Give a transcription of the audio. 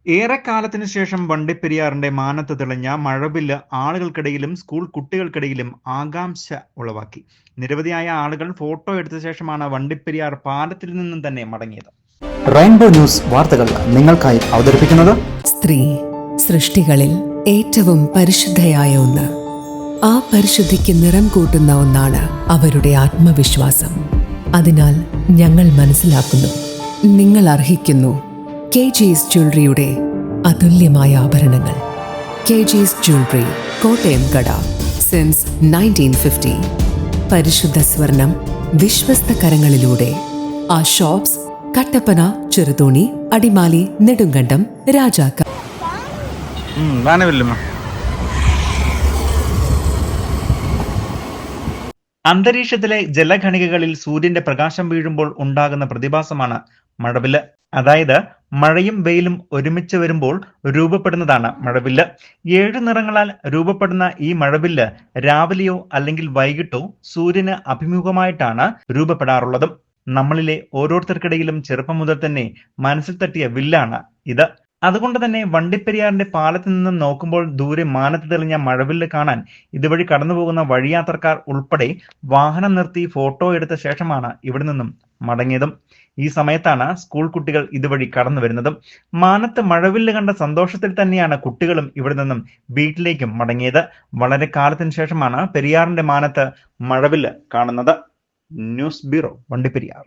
ഏറെക്കാലത്തിനു ശേഷം വണ്ടിപ്പെരിയാറിന്റെ മാനത്ത് തെളിഞ്ഞ മഴവില്ല് ആളുകൾക്കിടയിലും സ്കൂൾ കുട്ടികൾക്കിടയിലും ആകാംക്ഷ ഉളവാക്കി. നിരവധിയായ ആളുകൾ ഫോട്ടോ എടുത്ത ശേഷമാണ് വണ്ടിപ്പെരിയാർ പാലത്തിൽ നിന്നും തന്നെ മടങ്ങിയത്. റെയിൻബോ ന്യൂസ് വാർത്തകൾ നിങ്ങൾക്കായി അവതരിപ്പിക്കുന്നത് സ്ത്രീ സൃഷ്ടികളിൽ ഏറ്റവും പരിശുദ്ധയായ ഒന്ന്. ആ പരിശുദ്ധിക്ക് നിറം കൂട്ടുന്ന ഒന്നാണ് അവരുടെ ആത്മവിശ്വാസം. അതിനാൽ ഞങ്ങൾ മനസ്സിലാക്കുന്നു, നിങ്ങൾ അർഹിക്കുന്നു KG's ജ്വല്ലറിയുടെ അതുല്യമായ ആഭരണങ്ങൾ. KG's ജ്വല്ലറി, കോട്ടയം കട, സിൻസ് 1950. പരിശുദ്ധ സ്വർണം വിശ്വസ്ത കരങ്ങളിലൂടെ. ആ ഷോപ്സ് കട്ടപ്പന, ചെറുതോണി, അടിമാലി, നെടുങ്കണ്ടം, രാജാക്ക. അന്തരീക്ഷത്തിലെ ജലഖണികകളിൽ സൂര്യന്റെ പ്രകാശം വീഴുമ്പോൾ ഉണ്ടാകുന്ന പ്രതിഭാസമാണ് മഴവില്ല്. അതായത് മഴയും വെയിലും ഒരുമിച്ച് വരുമ്പോൾ രൂപപ്പെടുന്നതാണ് മഴവില്ല്. 7 നിറങ്ങളാൽ രൂപപ്പെടുന്ന ഈ മഴവില്ല് രാവിലെയോ അല്ലെങ്കിൽ വൈകിട്ടോ സൂര്യന് അഭിമുഖമായിട്ടാണ് രൂപപ്പെടാറുള്ളത്. നമ്മളിലെ ഓരോരുത്തർക്കിടയിലും ചെറുപ്പം മുതൽ തന്നെ മനസ്സിൽ തട്ടിയ വില്ലാണ് ഇത്. അതുകൊണ്ട് തന്നെ വണ്ടിപ്പെരിയാറിന്റെ പാലത്ത് നിന്നും നോക്കുമ്പോൾ ദൂരെ മാനത്ത് തെളിഞ്ഞ മഴവില്ല് കാണാൻ ഇതുവഴി കടന്നുപോകുന്ന വഴിയാത്രക്കാർ ഉൾപ്പെടെ വാഹനം നിർത്തി ഫോട്ടോ എടുത്ത ശേഷമാണ് ഇവിടെ നിന്നും മടങ്ങിയതും. ഈ സമയത്താണ് സ്കൂൾ കുട്ടികൾ ഇതുവഴി കടന്നു വരുന്നതും. മാനത്ത് മഴവില്ല് കണ്ട സന്തോഷത്തിൽ തന്നെയാണ് കുട്ടികളും ഇവിടെ നിന്നും വീട്ടിലേക്കും മടങ്ങിയത്. വളരെ കാലത്തിന് ശേഷമാണ് പെരിയാറിന്റെ മാനത്ത് മഴവില്ല് കാണുന്നത്. News bureau, Vandiperiyar.